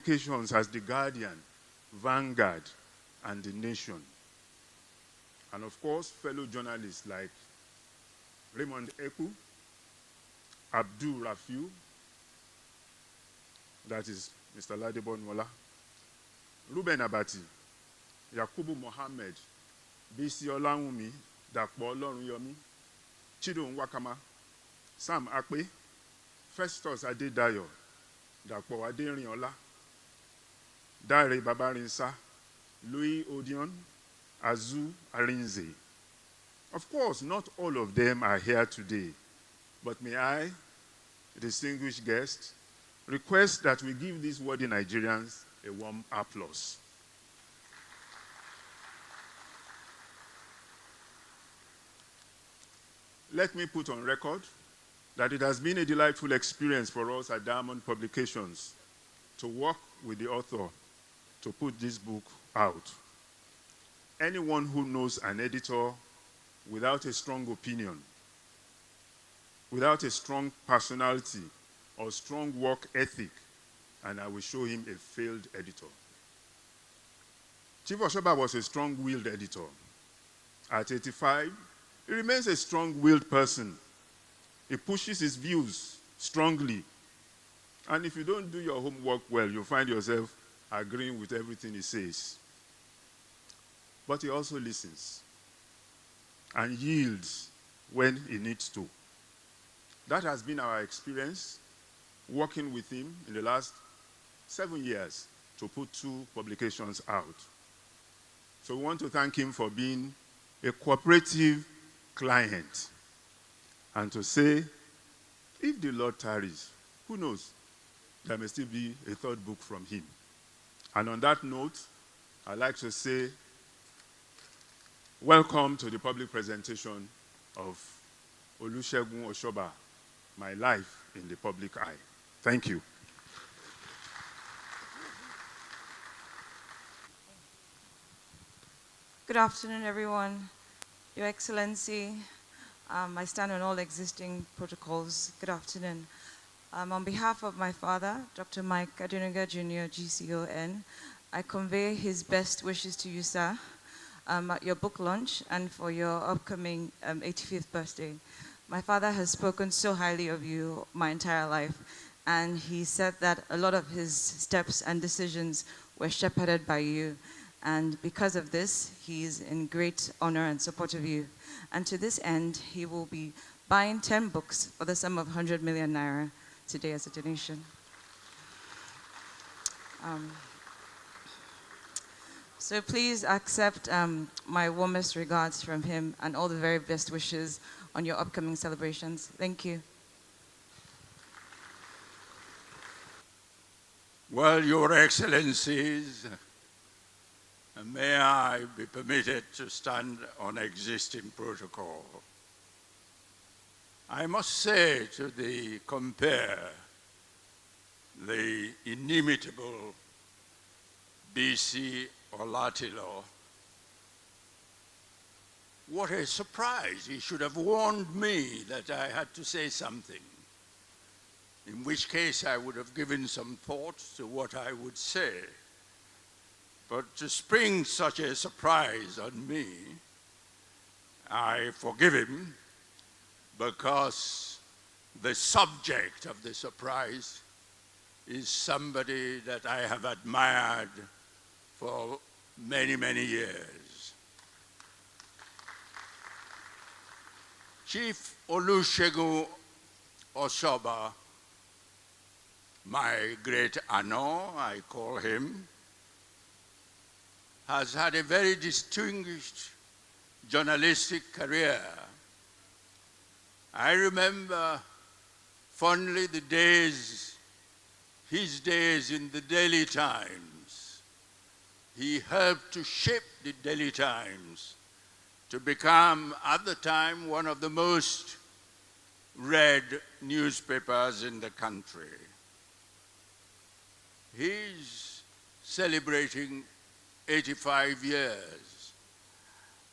publications as The Guardian, Vanguard, and The Nation. And of course, fellow journalists like Raymond Eku, Abdul Rafiu, that is Mr. Ladebon Mola, Ruben Abati, Yakubu Mohammed, Bisi Olawumi, Dapo Olorunyomi, Chido Nwakama, Sam Akpe, Festus Adedayo, Dapo Aderiniola, Dare Babarinsa, Louis Odion, Azu Arinze. Of course, not all of them are here today, but may I, distinguished guests, request that we give these worthy Nigerians a warm applause. Let me put on record that it has been a delightful experience for us at Diamond Publications to work with the author to put this book out. Anyone who knows an editor without a strong opinion, without a strong personality or strong work ethic, and I will show him a failed editor. Chief Oshoba was a strong-willed editor. At 85, he remains a strong-willed person. He pushes his views strongly. And if you don't do your homework well, you'll find yourself agreeing with everything he says. But he also listens and yields when he needs to. That has been our experience working with him in the last 7 years to put 2 publications out. So we want to thank him for being a cooperative client and to say, if the Lord tarries, who knows, there may still be a 3rd book from him. And on that note, I'd like to say, welcome to the public presentation of Olusegun Oshoba, My Life in the Public Eye. Thank you. Good afternoon, everyone. Your Excellency, I stand on all existing protocols. Good afternoon. On behalf of my father, Dr. Mike Adenuga Jr., GCON, I convey his best wishes to you, sir, at your book launch and for your upcoming 85th birthday. My father has spoken so highly of you my entire life, and he said that a lot of his steps and decisions were shepherded by you. And because of this, he's in great honor and support of you. And to this end, he will be buying 10 books for the sum of 100 million naira today as a donation. So please accept my warmest regards from him and all the very best wishes on your upcoming celebrations. Thank you. Well, Your Excellencies, may I be permitted to stand on existing protocol. I must say compare the inimitable B.C. Olatilo, what a surprise. He should have warned me that I had to say something, in which case I would have given some thought to what I would say. But to spring such a surprise on me, I forgive him, because the subject of the surprise is somebody that I have admired for many, many years. Chief Olusegun Oshoba, my great honor, I call him, has had a very distinguished journalistic career. I remember fondly his days in the Daily Times. He helped to shape the Daily Times to become, at the time, one of the most read newspapers in the country. He's celebrating 85 years.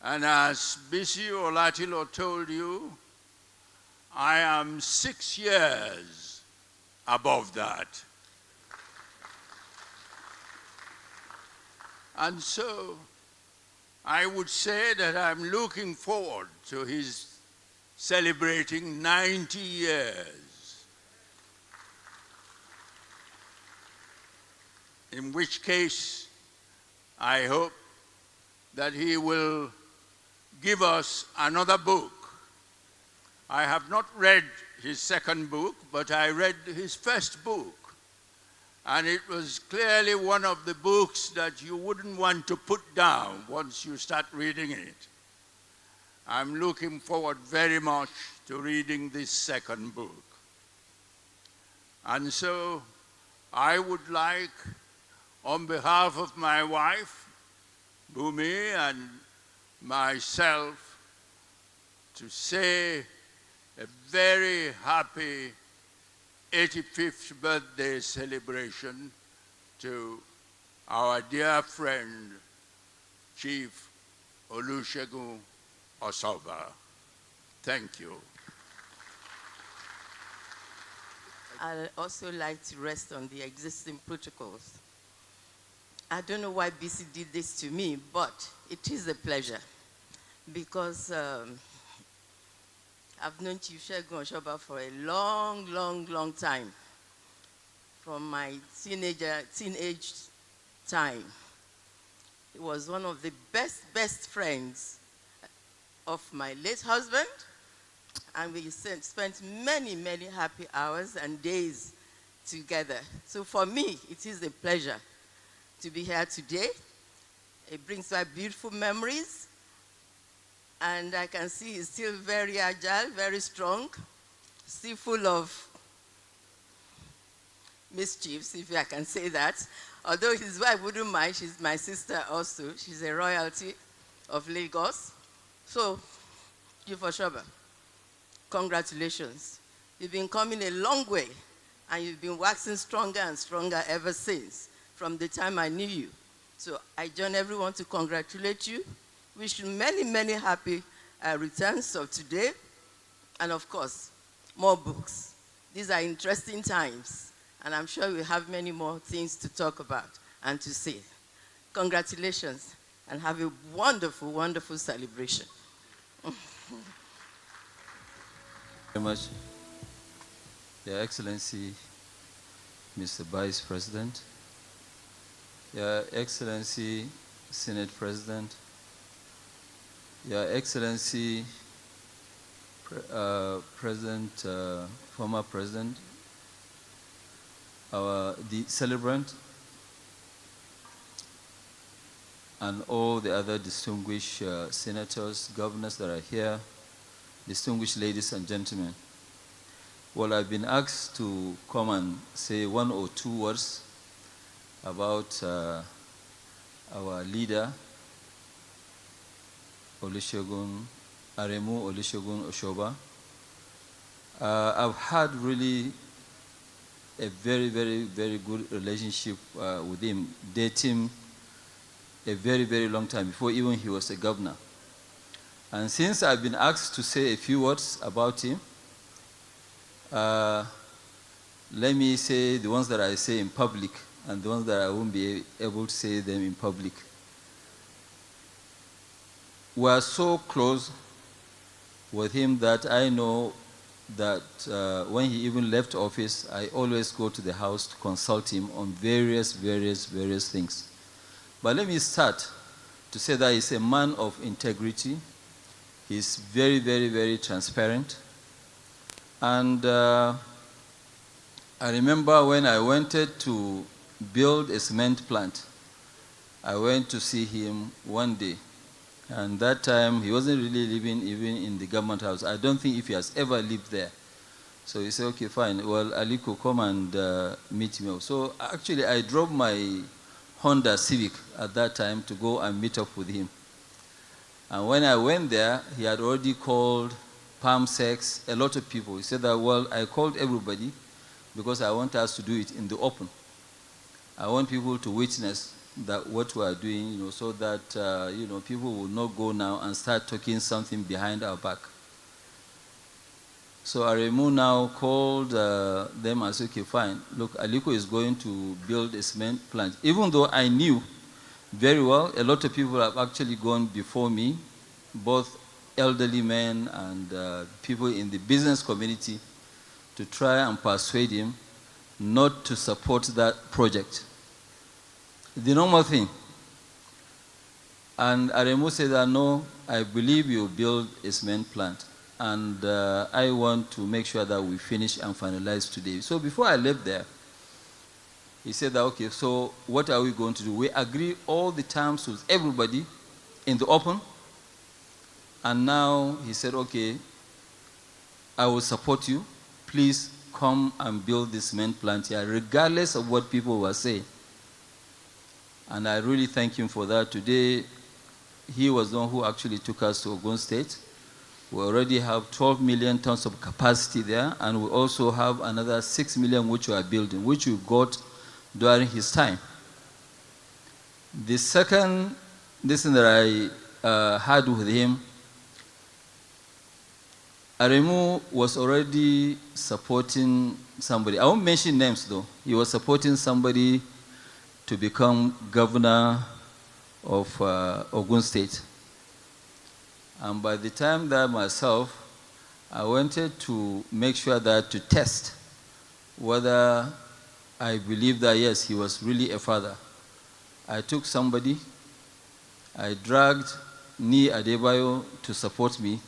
And as Bisi Olatilo told you, I am 6 years above that. And so I would say that I'm looking forward to his celebrating 90 years, in which case I hope that he will give us another book. I have not read his second book, but I read his first book. And it was clearly one of the books that you wouldn't want to put down once you start reading it. I'm looking forward very much to reading this second book. And so I would like, on behalf of my wife, Bhumi, and myself, to say a very happy 85th birthday celebration to our dear friend, Chief Olusegun Osoba. Thank you. I'd also like to rest on the existing protocols. I don't know why BC did this to me, but it is a pleasure because I've known Chief Segun Osoba for a long, long, long time. From my teenage time. He was one of the best friends of my late husband, and we spent many, many happy hours and days together. So for me, it is a pleasure to be here today. It brings back beautiful memories. And I can see he's still very agile, very strong, still full of mischiefs, if I can say that. Although his wife wouldn't mind, she's my sister also. She's a royalty of Lagos. So, Chief Osoba, congratulations. You've been coming a long way, and you've been waxing stronger and stronger ever since, from the time I knew you. So I join everyone to congratulate you. Wish you many, many happy returns of today. And of course, more books. These are interesting times. And I'm sure we'll have many more things to talk about and to say. Congratulations, and have a wonderful, wonderful celebration. Very much, Your Excellency, Mr. Vice President, Your Excellency, Senate President, Your Excellency, former President, the celebrant, and all the other distinguished senators, governors that are here, distinguished ladies and gentlemen. Well, I've been asked to come and say one or two words about our leader, Olusegun, Aremu Olusegun Osoba. I've had really a very, very, very good relationship with him, dating a very, very long time, before even he was a governor. And since I've been asked to say a few words about him, let me say the ones that I say in public and the ones that I won't be able to say them in public. We are so close with him that I know that when he even left office, I always go to the house to consult him on various things. But let me start to say that he's a man of integrity. He's very, very, very transparent. And I remember when I wanted to build a cement plant, I went to see him one day. And that time, he wasn't really living even in the government house. I don't think if he has ever lived there. So he said, okay, fine. Well, Aliko, come and meet me. So actually, I drove my Honda Civic at that time to go and meet up with him. And when I went there, he had already called Palm Sex, a lot of people. He said that, well, I called everybody because I want us to do it in the open. I want people to witness that what we are doing, so that, people will not go now and start talking something behind our back. So Aremu now called them and said, okay, fine. Look, Aliko is going to build a cement plant. Even though I knew very well. A lot of people have actually gone before me, both elderly men and people in the business community, to try and persuade him not to support that project. The normal thing. And Aremu said that, no, I believe you build a cement plant. And I want to make sure that we finish and finalize today. So before I left there, he said that, okay, so what are we going to do? We agree all the terms with everybody in the open. And now he said, okay, I will support you. Please come and build this cement plant here, regardless of what people were saying. And I really thank him for that. Today, he was the one who actually took us to Ogun State. We already have 12 million tons of capacity there, and we also have another 6 million which we are building, which we got during his time. The second thing that I had with him, Aremu was already supporting somebody. I won't mention names though. He was supporting somebody to become governor of Ogun State. And by the time that myself, I wanted to make sure that to test whether I believe that, yes, he was really a father. I took somebody, I dragged Ni Adebayo to support me.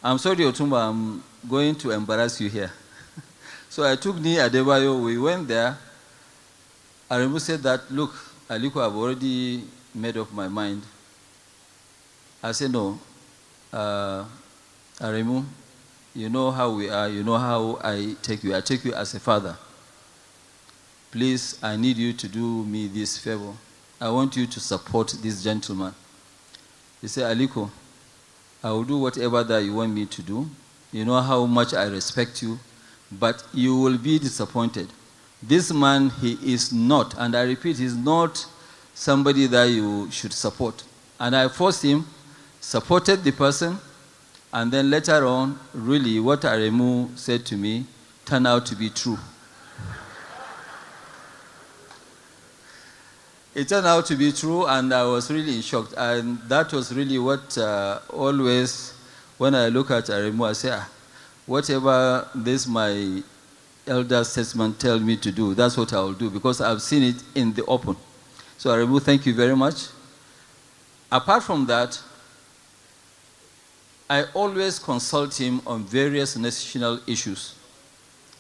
I'm sorry, Otumba, I'm going to embarrass you here. So I took Ni Adebayo, we went there. Aremu said that, look, Aliko, I've already made up my mind. I said, no, Aremu, you know how we are, you know how I take you as a father. Please, I need you to do me this favor. I want you to support this gentleman. He said, Aliko, I will do whatever that you want me to do. You know how much I respect you, but you will be disappointed. This man, he is not, and I repeat, he's not somebody that you should support. And I forced him, supported the person, and then later on, really, what Aremu said to me turned out to be true. It turned out to be true, and I was really shocked. And that was really what always, when I look at Aremu, I say, whatever this my elder statesman tell me to do, that's what I will do, because I've seen it in the open. So Aremu, thank you very much. Apart from that, I always consult him on various national issues.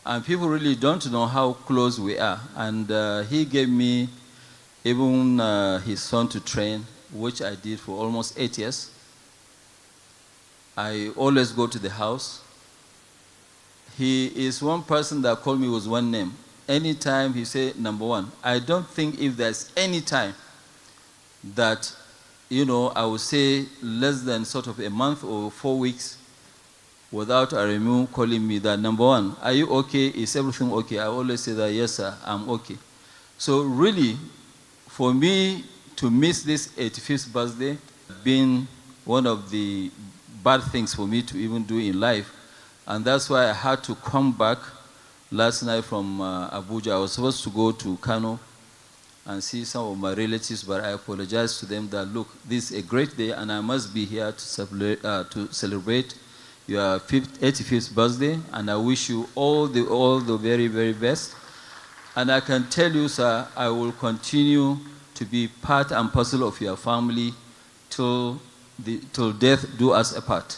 And people really don't know how close we are. And he gave me even his son to train, which I did for almost 8 years. I always go to the house. He is one person that called me with one name. Anytime he say number one. I don't think if there's any time that, you know, I would say less than sort of a month or 4 weeks without Aremu calling me that number one, are you okay? Is everything okay? I always say that, yes, sir, I'm okay. So really, for me to miss this 85th birthday, been one of the bad things for me to even do in life. And that's why I had to come back last night from Abuja. I was supposed to go to Kano and see some of my relatives, but I apologized to them that, look, this is a great day and I must be here to celebrate your 85th birthday, and I wish you all the very, very best. And I can tell you, sir, I will continue to be part and parcel of your family till death do us apart.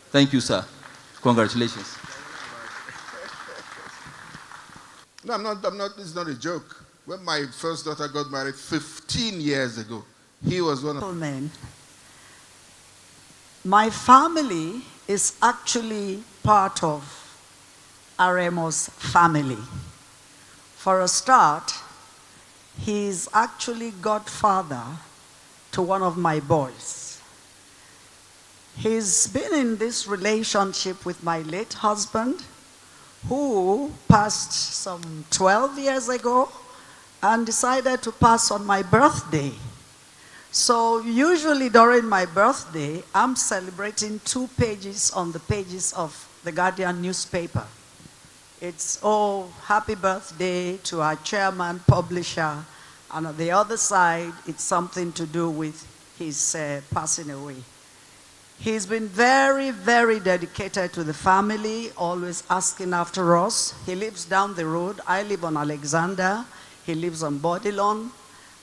Thank you, sir. Congratulations. No, I'm not, it's not a joke. When my first daughter got married 15 years ago, he was one of... Men. My family is actually part of Aremo's family. For a start, he's actually godfather to one of my boys. He's been in this relationship with my late husband, who passed some 12 years ago and decided to pass on my birthday. So usually during my birthday, I'm celebrating 2 pages on the pages of the Guardian newspaper. It's, oh, happy birthday to our chairman, publisher, And on the other side, it's something to do with his passing away. He's been very, very dedicated to the family, always asking after us. He lives down the road. I live on Alexander. He lives on Bodilon.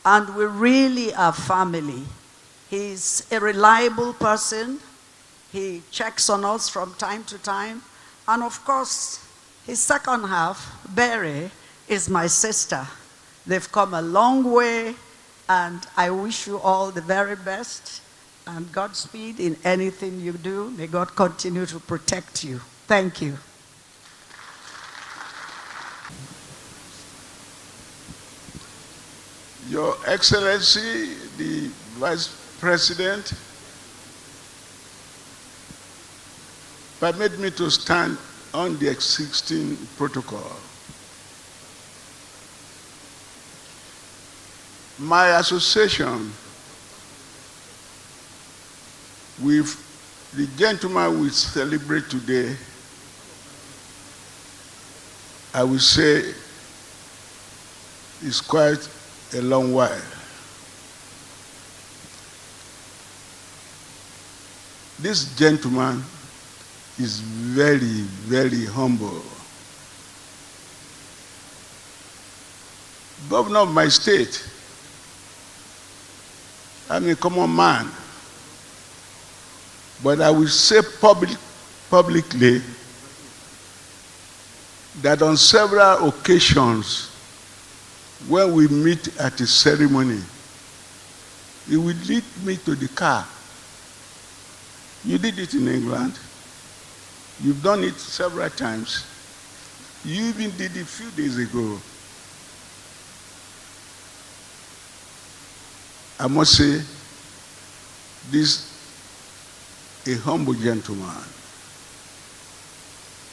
And we really are family. He's a reliable person. He checks on us from time to time. And of course, his second half, Barry, is my sister. They've come a long way, and I wish you all the very best. And Godspeed in anything you do. May God continue to protect you. Thank you. Your Excellency, the Vice President, permit me to stand on the existing protocol. My association with the gentleman we celebrate today, I will say, is quite a long while. This gentleman is very, very humble. Governor of my state, I'm a common man. But I will say publicly that on several occasions when we meet at a ceremony, he will lead me to the car. You did it in England. You've done it several times. You even did it a few days ago. I must say, this a humble gentleman.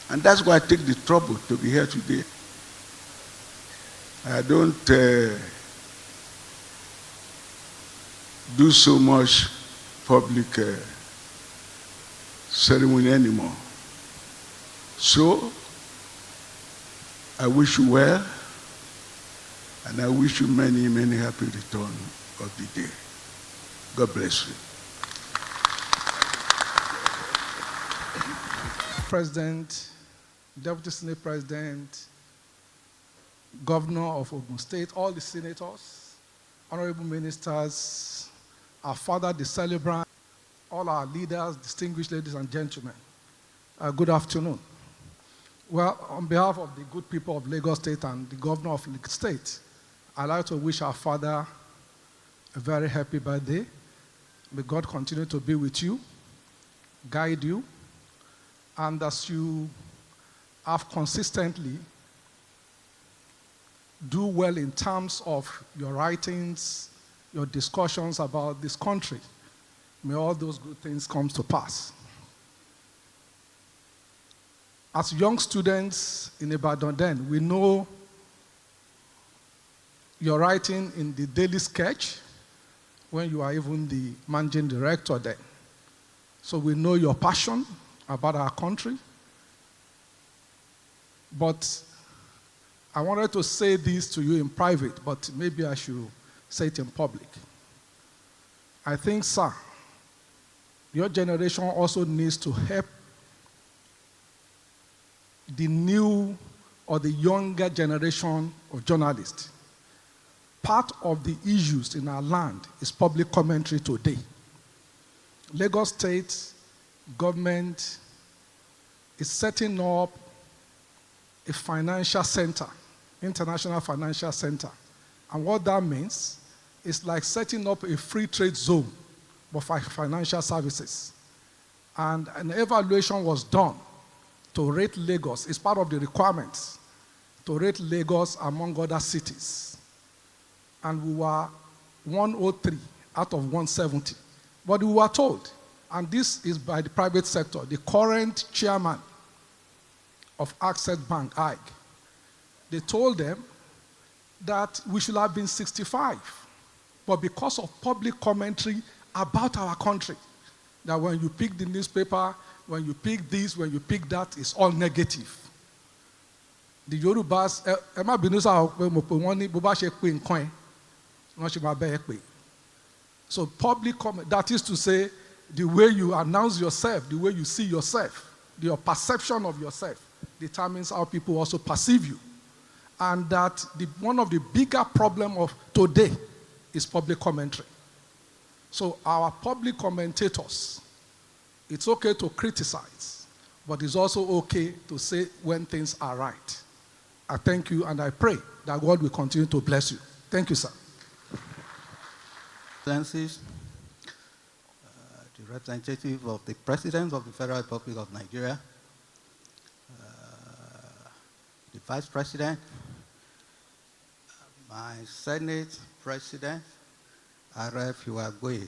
And that's why I take the trouble to be here today. I don't do so much public ceremony anymore. So, I wish you well, and I wish you many, many happy return of the day. God bless you. President, Deputy Senate President, Governor of Ogun State, all the senators, honorable ministers, our father, the celebrant, all our leaders, distinguished ladies and gentlemen, good afternoon. Well, on behalf of the good people of Lagos State and the Governor of Lagos State, I'd like to wish our father a very happy birthday. May God continue to be with you, guide you, and as you have consistently do well in terms of your writings, your discussions about this country, may all those good things come to pass. As young students in Ibadan then, we know your writing in the Daily Sketch when you are even the managing director then. So we know your passion about our country. But I wanted to say this to you in private, but maybe I should say it in public. I think, sir, your generation also needs to help the new or the younger generation of journalists. Part of the issues in our land is public commentary today. Lagos State government is setting up a financial center, international financial center. And what that means is like setting up a free trade zone but for financial services. And an evaluation was done to rate Lagos, it's part of the requirements, to rate Lagos among other cities. And we were 103 out of 170. But we were told, and this is by the private sector, the current chairman of Access Bank, Ike, they told them that we should have been 65. But because of public commentary about our country, that when you pick the newspaper, when you pick this, when you pick that, it's all negative. The Yorubas, So public comment, that is to say, the way you announce yourself, the way you see yourself, your perception of yourself determines how people also perceive you. And that one of the bigger problems of today is public commentary. So our public commentators, it's okay to criticize, but it's also okay to say when things are right. I thank you and I pray that God will continue to bless you. Thank you, sir. Excellencies, the representative of the President of the Federal Republic of Nigeria, the Vice President, my Senate President, Aref Iwagwe.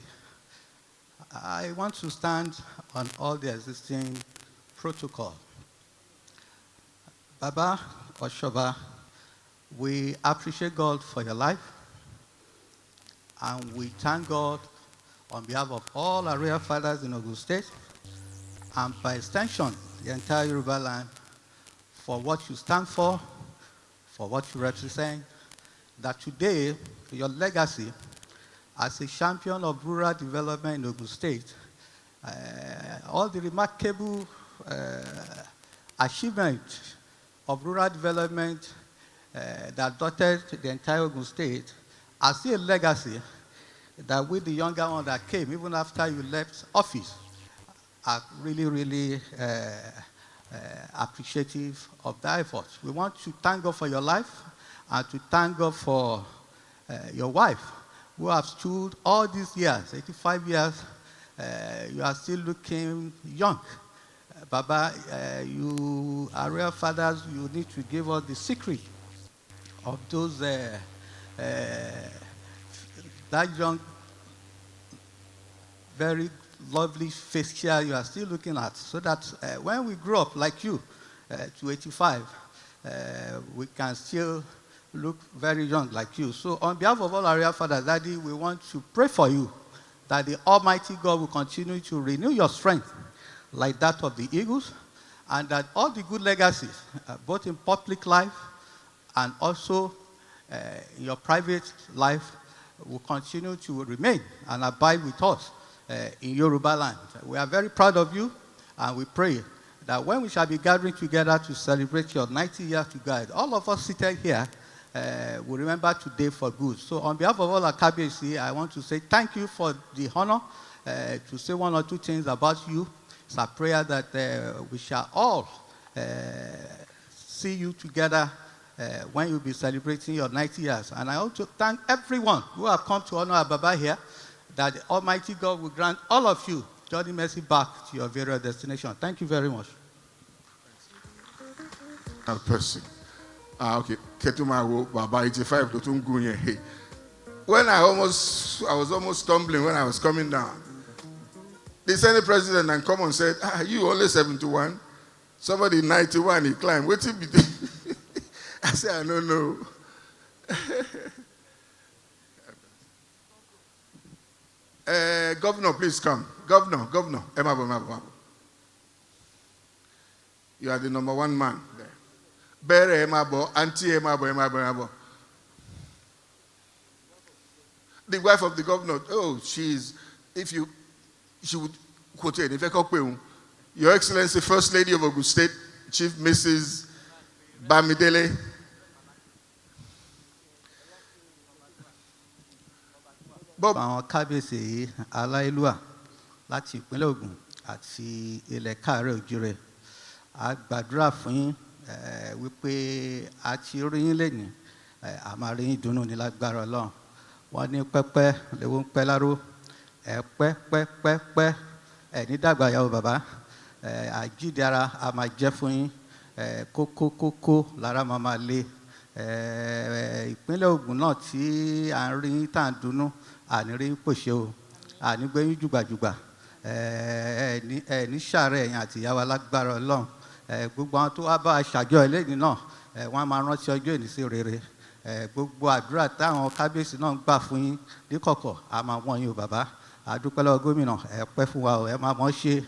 I want to stand on all the existing protocol. Baba Oshoba, we appreciate God for your life, and we thank God on behalf of all our real fathers in Ogun State, and by extension, the entire Yoruba land, for what you stand for what you represent, that today, your legacy as a champion of rural development in Ogun State, all the remarkable achievements of rural development that dotted the entire Ogun State are still a legacy that with the younger one that came, even after you left office, are really, really appreciative of that effort. We want to thank God for your life and to thank God for your wife, who have stood all these years, 85 years. You are still looking young. Baba, you are real fathers. You need to give us the secret of those that young, very lovely facial you are still looking at, so that when we grow up like you to 85, we can still look very young like you. So on behalf of all our real fathers, Daddy, we want to pray for you that the Almighty God will continue to renew your strength like that of the eagles, and that all the good legacies, both in public life and also in your private life, will continue to remain and abide with us in Yoruba land. We are very proud of you, and we pray that when we shall be gathering together to celebrate your 90 years to guide, all of us seated here will remember today for good. So on behalf of all our KBC, I want to say thank you for the honor to say one or two things about you. It's a prayer that we shall all see you together when you'll be celebrating your 90 years. And I also thank everyone who have come to honor our Baba here, that the Almighty God will grant all of you journey mercy back to your various destination. Thank you very much. Person. Okay. Ketuma Baba 85 when I was almost stumbling when I was coming down. The Senate President and come and said, you only 71? Somebody 91, he climbed. What did he do? I said, I don't know. Governor, please come. Governor. Emabo. You are the number one man there. Bere Emabo, Auntie Emabo. The wife of the governor, she would quote it. Your Excellency, First Lady of Ogun State, Chief Mrs. Bamidele. Bob. Àwọn kábíyèsí aláìlúwà láti ìpínlẹ̀ Ògùn àti ilẹ̀ káàárọ̀ òjìrè, a gbàdúrà fún yín wípé a ti rí yín lẹ́yìn, a máa rí yín dùnnú ní lágbára Ọlọ́run. Wọ́n ní pẹ́pẹ́ léwu ń pẹ́ láró, pẹ́pẹ́pẹ́pẹ́ ní dàgbà yàwó bàbá, àjíǹde ara a máa jẹ́ fún yín, kókó lára máa lé. Ìpínlẹ̀ Ògùn náà tí à ń rí yín tá à ń dunnú, àní rí yín pòṣe o, àní gbé yín jùgbàjùgbà, ní sàárẹ̀ ẹ̀yìn àti ìyá wa lágbára Ọlọ́run. Gbogbo àwọn tó wá bá a ṣàjọyọ̀ lẹ́yìn náà, wọ́n á máa rántí ọjọ́ ìní sí rere. Gbogbo àdúrà táwọn kábíyèsí náà ń gbà fún yín níkọ̀kọ̀, a máa wọ́n yín o bàbá. A dúpẹ́ lọ́wọ́ gómìnà, ẹ pẹ́ fún wa o, ẹ máa mọ̀ ṣe,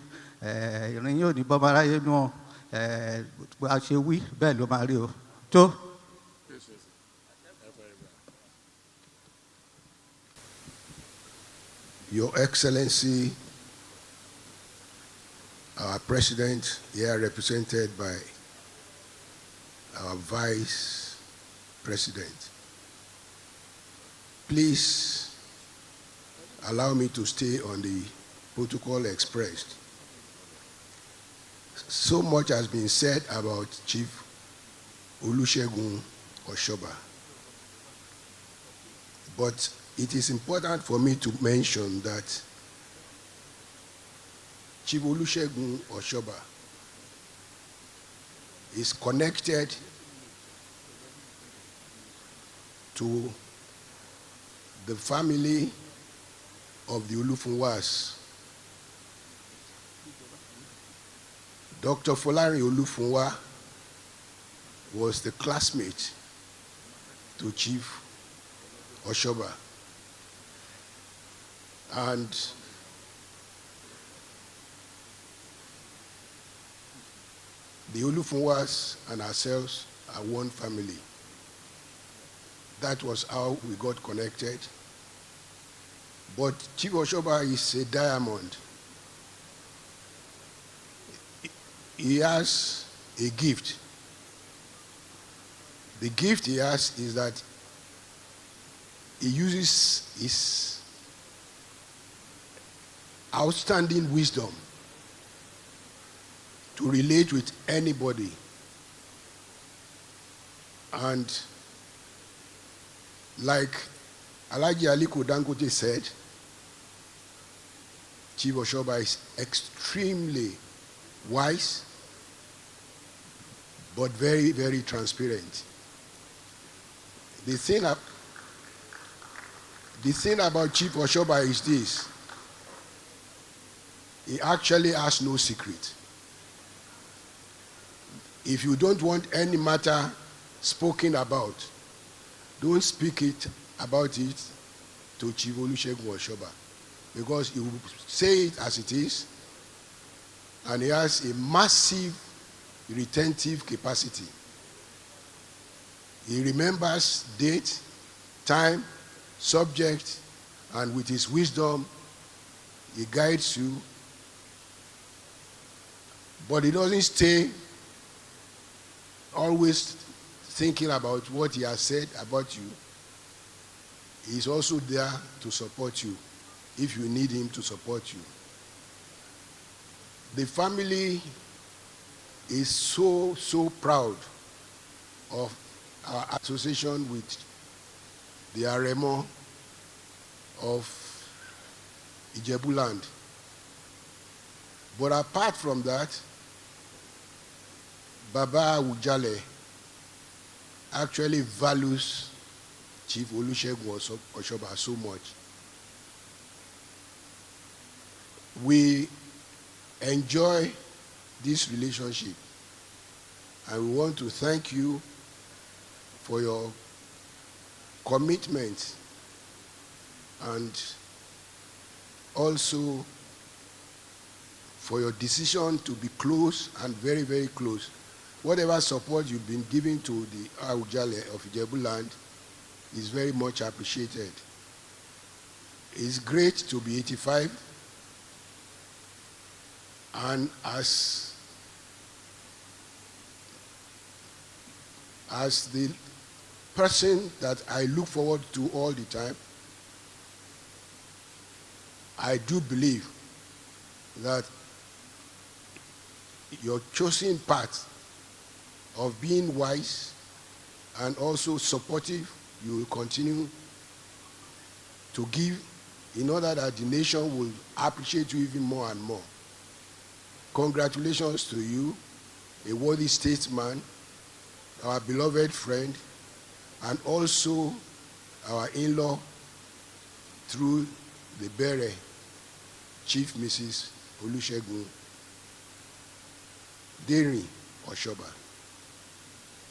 ìrìn yóò ní bọ́mọ aráyé nú ọ, a ṣe wí bẹ́ẹ̀ ló máa rí o. Tó. Your Excellency, our President, here represented by our Vice President, please allow me to stay on the protocol expressed. So much has been said about Chief Olusegun Oshoba, but it is important for me to mention that Chief Olusegun Oshoba is connected to the family of the Olufunwas. Dr. Folari Olufunwa was the classmate to Chief Oshoba. And the Olufunwas and ourselves are one family. That was how we got connected. But Chief Oshoba is a diamond. He has a gift. The gift he has is that he uses his outstanding wisdom to relate with anybody. And like Alhaji Aliko Dangote said, Chief Oshoba is extremely wise, but very, very transparent. The thing about Chief Oshoba is this: he actually has no secret. If you don't want any matter spoken about, don't speak about it to Chief Olusegun Oshoba, because he will say it as it is, and he has a massive retentive capacity. He remembers date, time, subject, and with his wisdom, he guides you. But he doesn't stay always thinking about what he has said about you. He's also there to support you if you need him to support you. The family is so proud of our association with the Aremo of Ijebuland. But apart from that, Baba Ujale actually values Chief Olusegun Oshoba so much. We enjoy this relationship, and we want to thank you for your commitment and also for your decision to be close and very, very close. Whatever support you've been giving to the Aujale of Ijebuland is very much appreciated. It's great to be 85, and as the person that I look forward to all the time, I do believe that your chosen path of being wise and also supportive, you will continue to give in order that the nation will appreciate you even more and more. Congratulations to you, a worthy statesman, our beloved friend, and also our in-law through the bearer, Chief Mrs. Olusegun Deri Oshoba.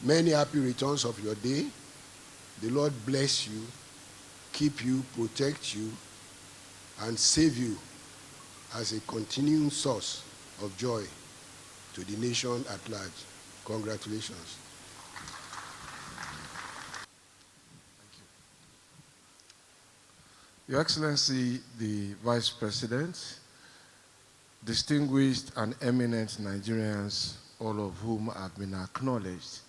Many happy returns of your day. The Lord bless you, keep you, protect you, and save you as a continuing source of joy to the nation at large. Congratulations. Your Excellency, the Vice President, distinguished and eminent Nigerians, all of whom have been acknowledged,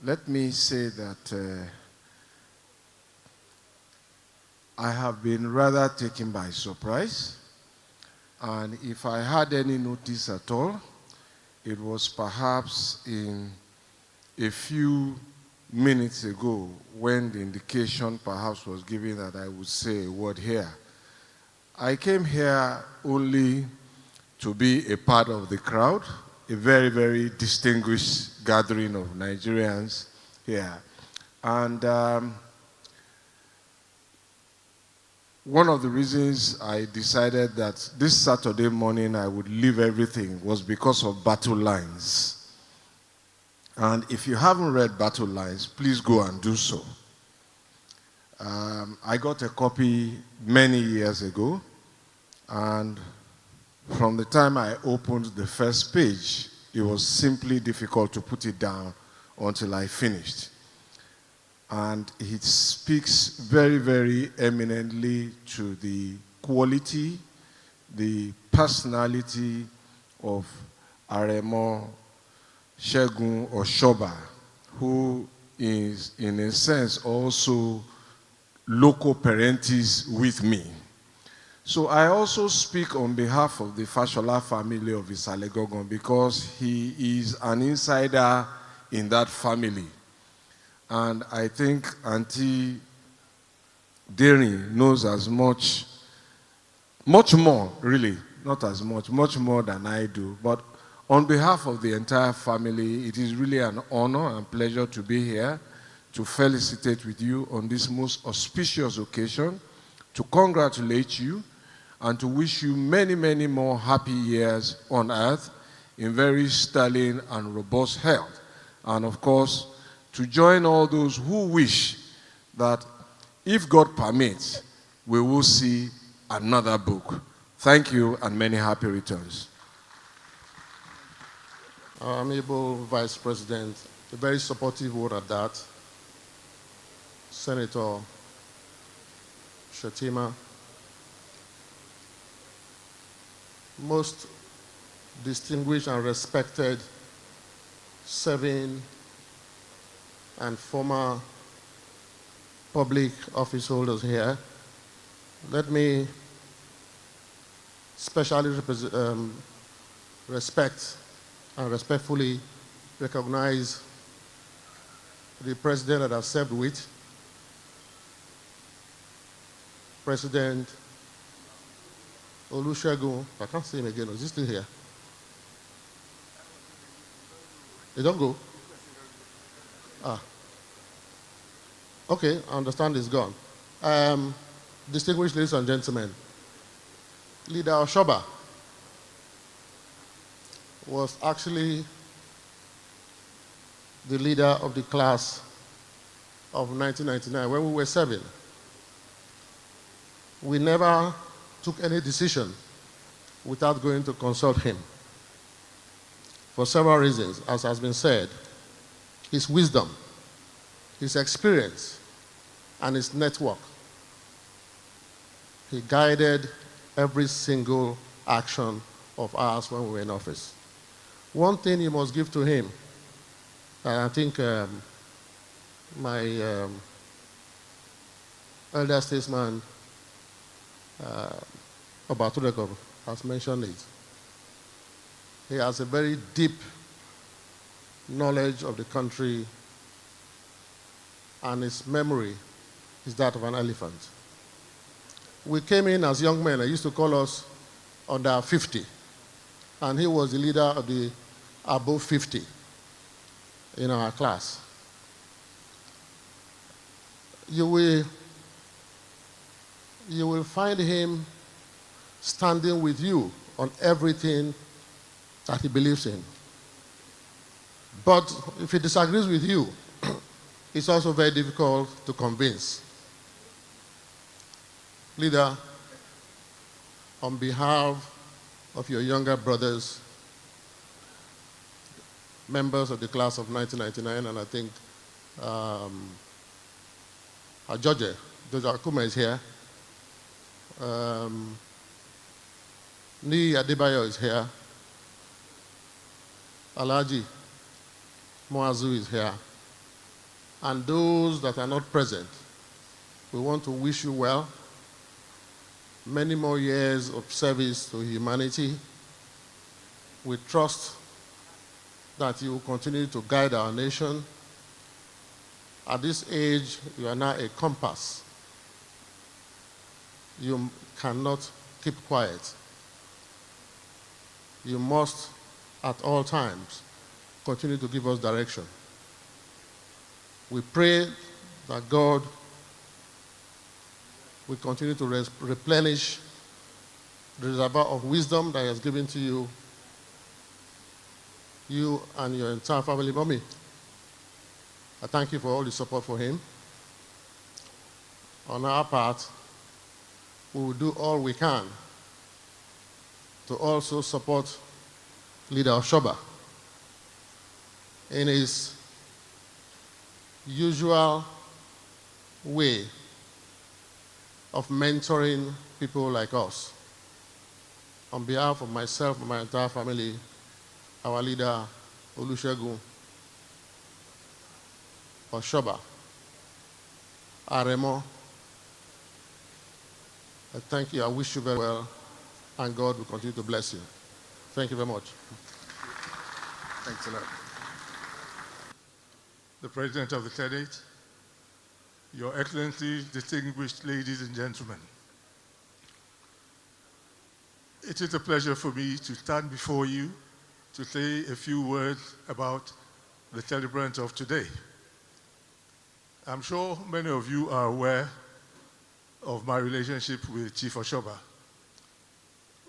let me say that I have been rather taken by surprise, and if I had any notice at all, it was perhaps in a few minutes ago when the indication perhaps was given that I would say a word here. I came here only to be a part of the crowd, a very, very distinguished gathering of Nigerians here. And one of the reasons I decided that this Saturday morning I would leave everything was because of battle lines. And if you haven't read Battle Lines, please go and do so. I got a copy many years ago, and from the time I opened the first page, it was simply difficult to put it down until I finished. And it speaks very, very eminently to the quality, the personality of Aremo Segun Oshoba, who is, in a sense, also local parentis with me. So I also speak on behalf of the Fashola family of Isalegogon because he is an insider in that family. And I think Auntie Dering knows as much more, really, not as much more than I do. But on behalf of the entire family, it is really an honor and pleasure to be here to felicitate with you on this most auspicious occasion, to congratulate you, and to wish you many, many more happy years on earth in very sterling and robust health. And of course, to join all those who wish that, if God permits, we will see another book. Thank you and many happy returns. Our amiable Vice President, a very supportive word at that. Senator Shetima, most distinguished and respected serving and former public office holders here. Let me specially respect and respectfully recognize the president that I've served with, President Olusegun. I can't see him again. Is he still here? They don't go? Ah. Okay, I understand he's gone. Distinguished ladies and gentlemen, Leader Oshoba was actually the leader of the class of 1999 when we were serving. We never took any decision without going to consult him for several reasons, as has been said. His wisdom, his experience, and his network. He guided every single action of ours when we were in office. One thing you must give to him, and I think my elder statesman, Obatuleko, has mentioned it. He has a very deep knowledge of the country, and his memory is that of an elephant. We came in as young men. I used to call us under 50, and he was the leader of the above 50 in our class. You will find him standing with you on everything that he believes in. But if he disagrees with you, it's also very difficult to convince. Leader, on behalf of your younger brothers, members of the class of 1999, and I think George Akuma is here, Ni Adebayo is here. Alaji Moazu is here. And those that are not present, we want to wish you well. Many more years of service to humanity. We trust that you will continue to guide our nation. At this age, you are now a compass. You cannot keep quiet. You must, at all times, continue to give us direction. We pray that God will continue to replenish the reservoir of wisdom that He has given to you, you and your entire family. Mommy, I thank you for all the support for him. On our part, we will do all we can to also support Leader Oshoba in his usual way of mentoring people like us. On behalf of myself and my entire family, our leader, Olusegun Oshoba, Aremo, I thank you. I wish you very well, and God will continue to bless you. Thank you very much. Thanks a lot. The President of the Senate, Your Excellency, distinguished ladies and gentlemen, it is a pleasure for me to stand before you to say a few words about the celebrant of today. I'm sure many of you are aware of my relationship with Chief Oshoba.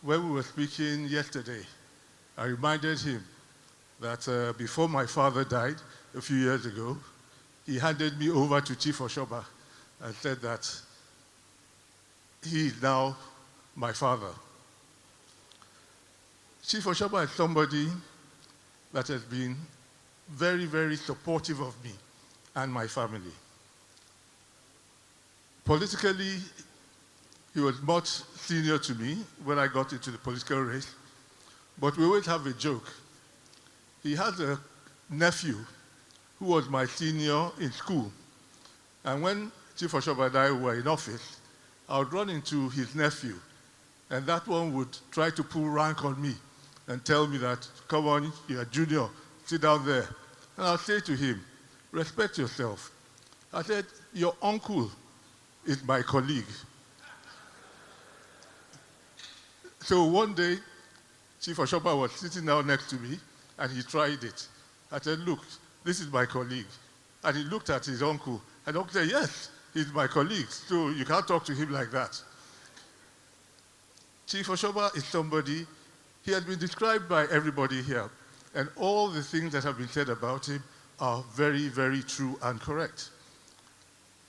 When we were speaking yesterday, I reminded him that before my father died a few years ago, he handed me over to Chief Oshoba and said that he is now my father. Chief Oshoba is somebody that has been very, very supportive of me and my family. Politically, he was much senior to me when I got into the political race, but we always have a joke. He has a nephew who was my senior in school, and when Chief Oshoba and I were in office, I would run into his nephew, and that one would try to pull rank on me and tell me that, come on, you're a junior, sit down there. And I'll say to him, respect yourself. I said, your uncle is my colleague. So one day, Chief Oshoba was sitting down next to me, and he tried it. I said, look, this is my colleague. And he looked at his uncle, and uncle said, yes, he's my colleague, so you can't talk to him like that. Chief Oshoba is somebody, he has been described by everybody here, and all the things that have been said about him are very, very true and correct.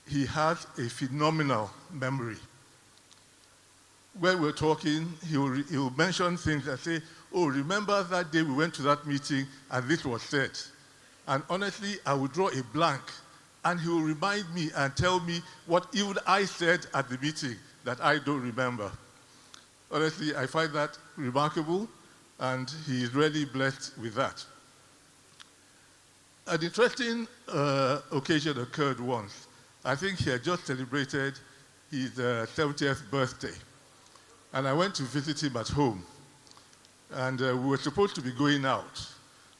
He has a phenomenal memory. When we're talking, he'll mention things that say, oh, remember that day we went to that meeting and this was said. And honestly, I would draw a blank, and he will remind me and tell me what even I said at the meeting that I don't remember. Honestly, I find that remarkable, and he is really blessed with that. An interesting occasion occurred once. I think he had just celebrated his 70th birthday. And I went to visit him at home. And we were supposed to be going out.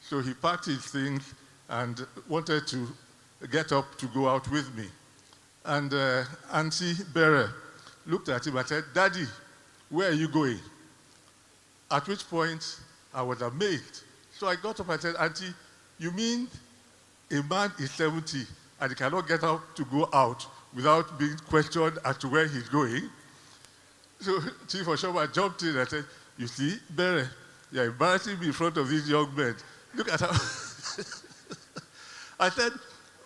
So he packed his things and wanted to get up to go out with me. And Auntie Bere looked at him and said, Daddy, where are you going? At which point, I was amazed. So I got up and said, Auntie, you mean a man is 70 and he cannot get up to go out without being questioned as to where he's going? So Chief Oshoba jumped in and said, you see, Bere, you're embarrassing me in front of these young men. Look at how... I said,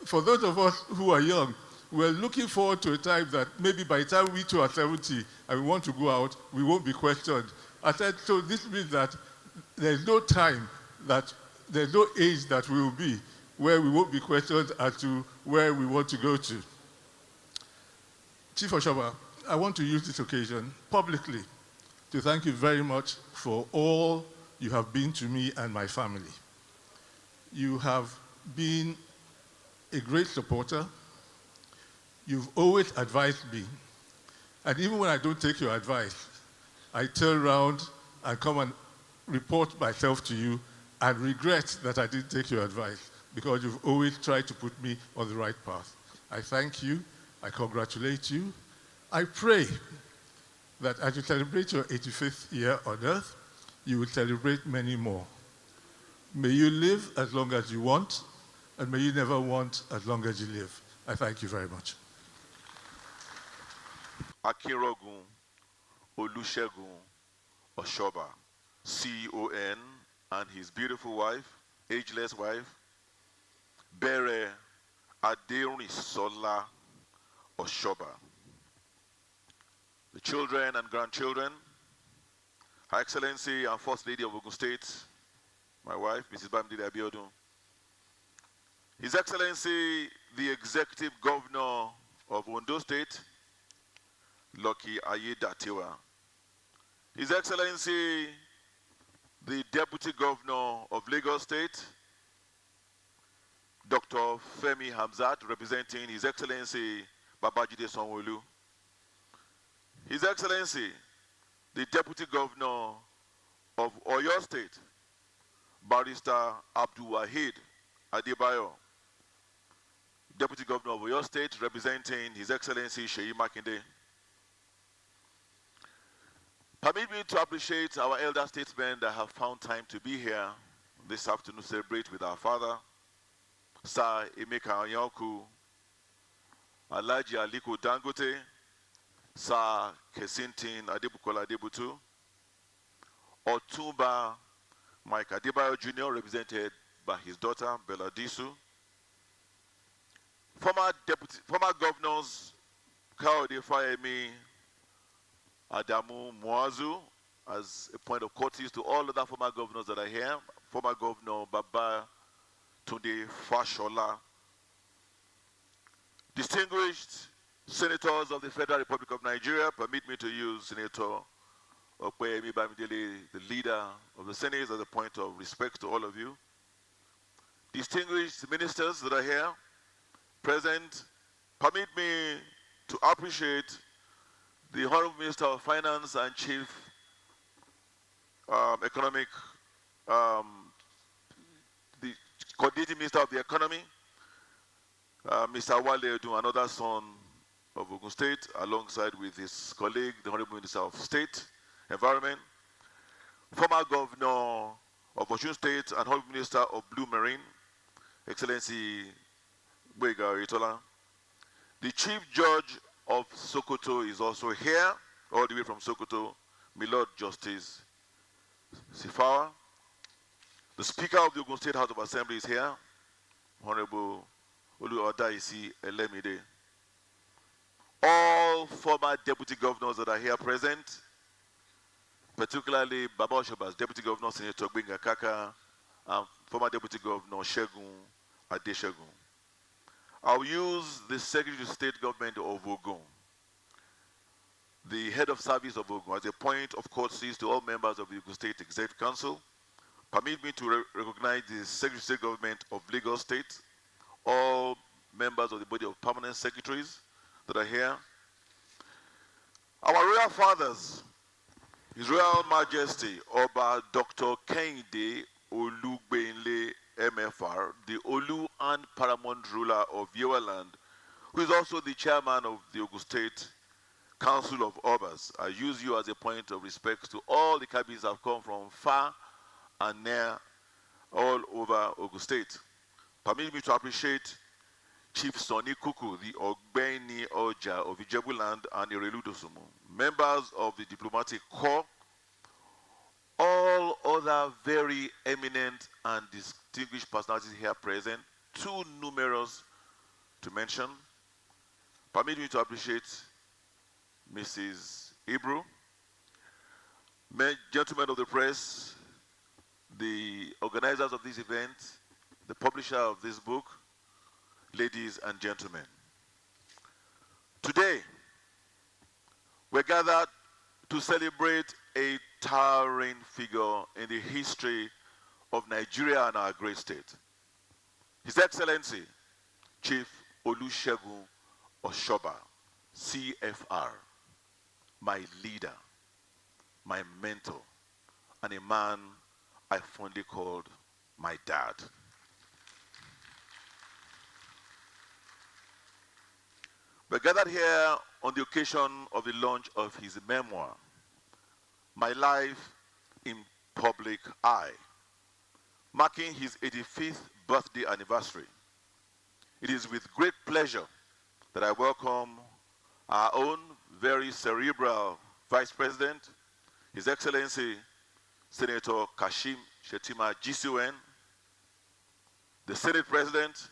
for those of us who are young, we're looking forward to a time that maybe by the time we too are 70 and we want to go out, we won't be questioned. I said, so this means that there's no time, that there's no age that we will be where we won't be questioned as to where we want to go to. Chief Oshoba, I want to use this occasion publicly to thank you very much for all you have been to me and my family. You have been a great supporter. You've always advised me. And even when I don't take your advice, I turn around and come and report myself to you and regret that I didn't take your advice, because you've always tried to put me on the right path. I thank you. I congratulate you. I pray that as you celebrate your 85th year on earth, you will celebrate many more. May you live as long as you want, and may you never want as long as you live. I thank you very much. Akinrogun Olusegun Oshoba, CON, and his beautiful wife, ageless wife, Bere Aderisola Oshoba. The children and grandchildren, Her Excellency and First Lady of Ogun State, my wife, Mrs. Bamidele Abiodun. His Excellency, the Executive Governor of Ondo State, Lucky Ayedatiwa. His Excellency, the Deputy Governor of Lagos State, Dr. Femi Hamzat, representing His Excellency Babajide Sanwo-Olu. His Excellency, the Deputy Governor of Oyo State, Barrister Abdul Wahid Adebayo. Deputy Governor of Oyo State, representing His Excellency Seyi Makinde. Permit me to appreciate our elder statesmen that have found time to be here this afternoon to celebrate with our father, Sir Emeka Anyaoku, Alhaji Aliko Dangote, Sir Kesintin Adebukola Adebutu, Otumba Mike Adebayo Jr., represented by his daughter, Bella Disu, former governors, Kaode Fayemi, Adamu Muazu, as a point of courtesy to all other former governors that are here, former Governor Baba Tunde Fashola, distinguished senators of the Federal Republic of Nigeria, permit me to use Senator Okpeyemi Bamidele, the leader of the Senate, as a point of respect to all of you. Distinguished ministers that are here, present, permit me to appreciate the Honorable Minister of Finance and Chief Economic, the Coordinating Minister of the Economy, Mr. Wale Edu, another son of Ogun State, alongside with his colleague, the Honorable Minister of State, Environment, former Governor of Osun State and Honorable Minister of Blue Marine, Excellency Gbega Oyetola. The Chief Judge of Sokoto is also here, all the way from Sokoto, Milord Justice Sifawa. The Speaker of the Ogun State House of Assembly is here, Honorable Olu Odaisi Elemide. All former deputy governors that are here present, particularly Baba Oshoba's Deputy Governor, Senator Gbenga Kaka, and former Deputy Governor Segun Adeshegun. I'll use the Secretary of State Government of Ogun, the Head of Service of Ogun, as a point of courtesy to all members of the Ogun State Executive Council. Permit me to recognize the Secretary of State Government of Lagos State, all members of the body of permanent secretaries that are here. Our royal fathers, His Royal Majesty Oba Dr. Kehinde Olugbenle MFR, the Olu and paramount ruler of Yewaland, who is also the chairman of the Ogun State Council of Obas. I use you as a point of respect to all the cabins that have come from far and near all over Ogun State. Permit me to appreciate Chief Sonny Kuku, the Ogbeni Oja of Ijebuland and Ireludosumu, members of the diplomatic corps, all other very eminent and distinguished personalities here present, too numerous to mention. Permit me to appreciate Mrs. Ibru, gentlemen of the press, the organizers of this event, the publisher of this book, ladies and gentlemen. Today, We're gathered to celebrate a towering figure in the history of Nigeria and our great state. His Excellency, Chief Olusegun Oshoba, CFR, my leader, my mentor, and a man I fondly called my dad. We're gathered here on the occasion of the launch of his memoir, My Life in Public Eye, marking his 85th birthday anniversary. It is with great pleasure that I welcome our own very cerebral Vice President, His Excellency Senator Kashim Shettima GCON, the Senate President,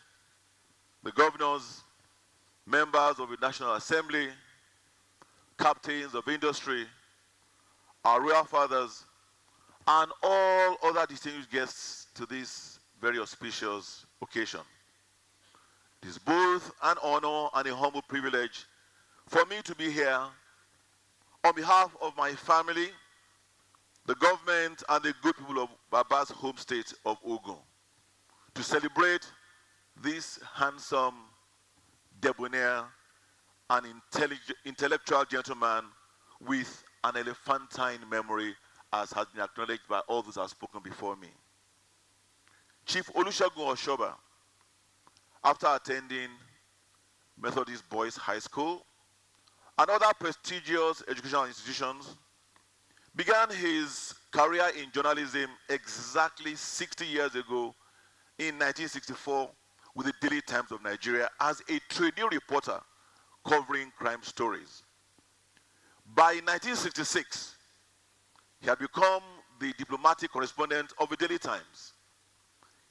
the governors, members of the National Assembly, captains of industry, our royal fathers, and all other distinguished guests to this very auspicious occasion. It is both an honor and a humble privilege for me to be here on behalf of my family, the government, and the good people of Baba's home state of Ogun to celebrate this handsome, debonair, and intellectual gentleman with an elephantine memory, as has been acknowledged by all those who have spoken before me. Chief Olusegun Oshoba, after attending Methodist Boys High School and other prestigious educational institutions, began his career in journalism exactly 60 years ago in 1964 with the Daily Times of Nigeria as a trainee reporter covering crime stories. By 1966, he had become the diplomatic correspondent of the Daily Times.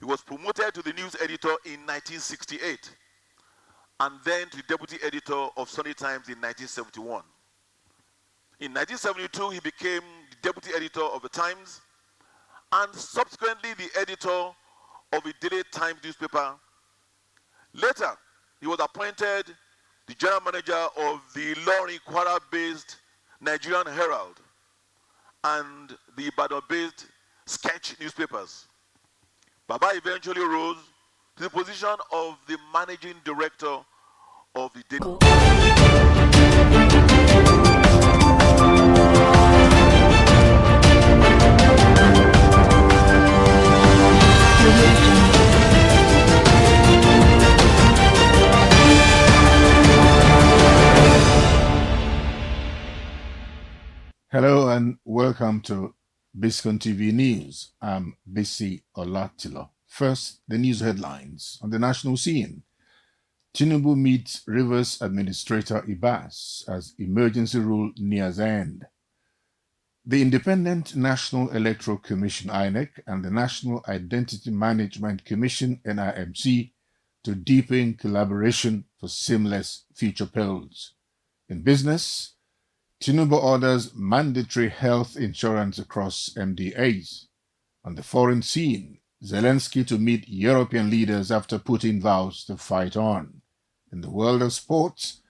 He was promoted to the news editor in 1968 and then to the deputy editor of Sunday Times in 1971. In 1972, he became the deputy editor of the Times and subsequently the editor of the Daily Times newspaper. Later, he was appointed the general manager of the Ilorin Kwara-based Nigerian Herald and the Ibadan-based Sketch newspapers. Baba eventually rose to the position of the managing director of the Daily. Hello and welcome to Biscon TV News. I'm Bisi Olatilo. First, the news headlines. On the national scene, Tinubu meets Rivers Administrator Ibas as emergency rule nears end. The Independent National Electoral Commission (INEC) and the National Identity Management Commission (NIMC) to deepen collaboration for seamless future polls. In business, Tinubu orders mandatory health insurance across MDAs. On the foreign scene, Zelensky to meet European leaders after Putin vows to fight on. In the world of sports,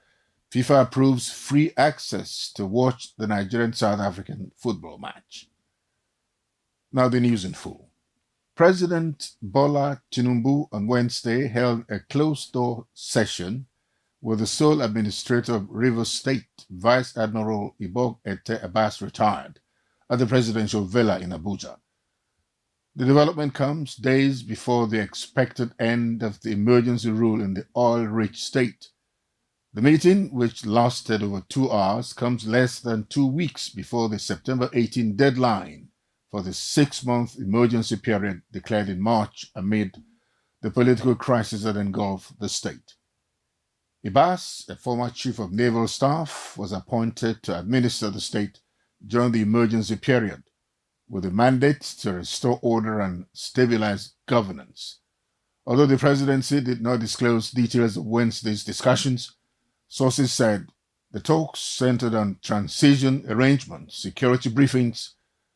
FIFA approves free access to watch the Nigerian-South African football match. Now the news in full. President Bola Tinubu on Wednesday held a closed-door session with the sole administrator of Rivers State, Vice Admiral Ibok Ete Abbas, retired, at the presidential villa in Abuja. The development comes days before the expected end of the emergency rule in the oil-rich state. The meeting, which lasted over 2 hours, comes less than 2 weeks before the September 18 deadline for the 6-month emergency period declared in March amid the political crisis that engulfed the state. Ibas, a former chief of naval staff, was appointed to administer the state during the emergency period, with a mandate to restore order and stabilize governance. Although the presidency did not disclose details of Wednesday's discussions, sources said the talks centered on transition arrangements, security briefings,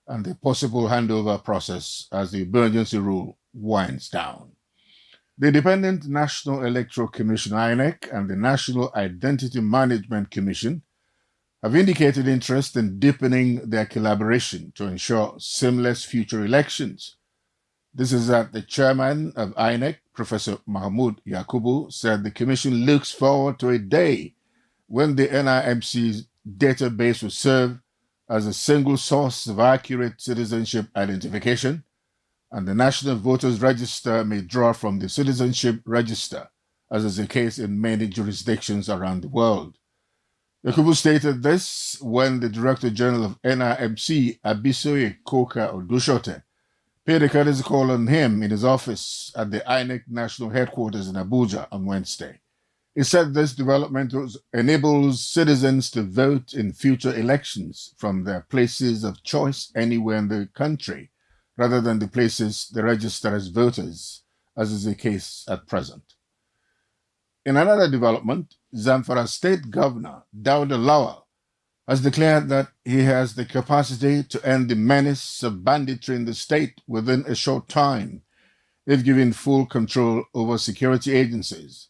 and the possible handover process as the emergency rule winds down. The Independent National Electoral Commission (INEC) and the National Identity Management Commission have indicated interest in deepening their collaboration to ensure seamless future elections. This is that the chairman of INEC, Professor Mahmoud Yakubu, said the commission looks forward to a day when the NIMC's database will serve as a single source of accurate citizenship identification, and the National Voters Register may draw from the Citizenship Register, as is the case in many jurisdictions around the world. Yakubu stated this when the Director General of NIMC, Abisoye Koka Odushote, paid a courtesy call on him in his office at the INEC National Headquarters in Abuja on Wednesday. He said this development enables citizens to vote in future elections from their places of choice anywhere in the country, rather than the places they register as voters, as is the case at present. In another development, Zamfara State Governor Dauda Lawal has declared that he has the capacity to end the menace of banditry in the state within a short time, if given full control over security agencies.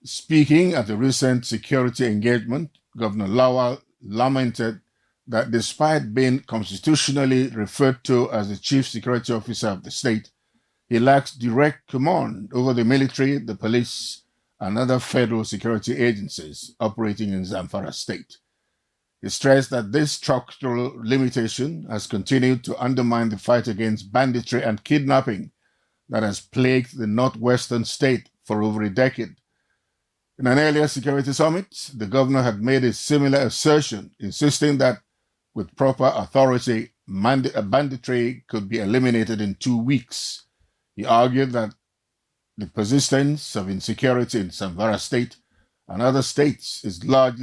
Speaking at a recent security engagement, Governor Lawal lamented that despite being constitutionally referred to as the chief security officer of the state, he lacks direct command over the military, the police, and other federal security agencies operating in Zamfara State. He stressed that this structural limitation has continued to undermine the fight against banditry and kidnapping that has plagued the northwestern state for over a decade. In an earlier security summit, the governor had made a similar assertion, insisting that with proper authority, banditry could be eliminated in 2 weeks. He argued that the persistence of insecurity in Zamfara State and other states is largely